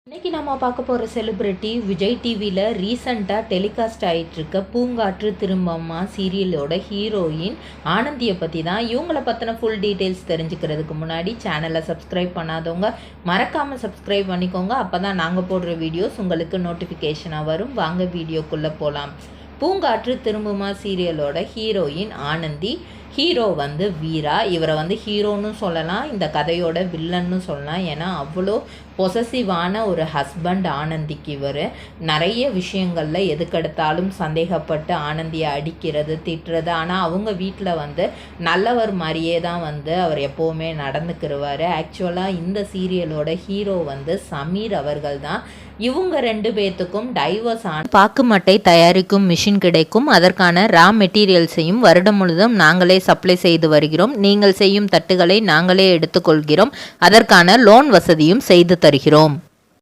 இன்னைக்கு நம்ம பார்க்க போகிற செலிப்ரிட்டி விஜய் டிவியில் ரீசண்டாக டெலிகாஸ்ட் ஆகிட்டு இருக்க பூங்காற்று திரும்பம்மா சீரியலோட ஹீரோயின் ஆனந்தியை பற்றி தான். இவங்கள பற்றின ஃபுல் டீட்டெயில்ஸ் தெரிஞ்சுக்கிறதுக்கு முன்னாடி சேனலை சப்ஸ்கிரைப் பண்ணாதவங்க மறக்காமல் சப்ஸ்கிரைப் பண்ணிக்கோங்க. அப்போ தான் நாங்கள் போடுற வீடியோஸ் உங்களுக்கு நோட்டிஃபிகேஷனாக வரும். வாங்க வீடியோக்குள்ளே போகலாம். பூங்காற்று திரும்புமா சீரியலோட ஹீரோயின் ஆனந்தி, ஹீரோ வீரா. இவரை ஹீரோன்னு சொல்லலாம், இந்த கதையோட வில்லன்னு சொல்லலாம். ஏன்னா அவ்வளோ பொசசிவான ஒரு ஹஸ்பண்ட் ஆனந்திக்கு. இவர் நிறைய விஷயங்களில் எதுக்கெடுத்தாலும் சந்தேகப்பட்டு ஆனந்தியை அடிக்கிறது, திட்டுறது. ஆனால் அவங்க வீட்டில் நல்லவர் மாதிரியே தான் அவர் எப்போவுமே நடந்துக்கிடுவார். ஆக்சுவலாக இந்த சீரியலோட ஹீரோ சமீர் அவர்கள் தான். இவங்க ரெண்டு பேர்த்துக்கும் டைவர்ஸ் பாக்கு மட்டை தயாரிக்கும் மிஷின் கிடைக்கும். அதற்கான ரா மெட்டீரியல்ஸையும் வருடம் முழுதும் நாங்களே சப்ளை செய்து வருகிறோம். நீங்கள் செய்யும் தட்டுகளை நாங்களே எடுத்துக்கொள்கிறோம். அதற்கான லோன் வசதியும் செய்து தருகிறோம்.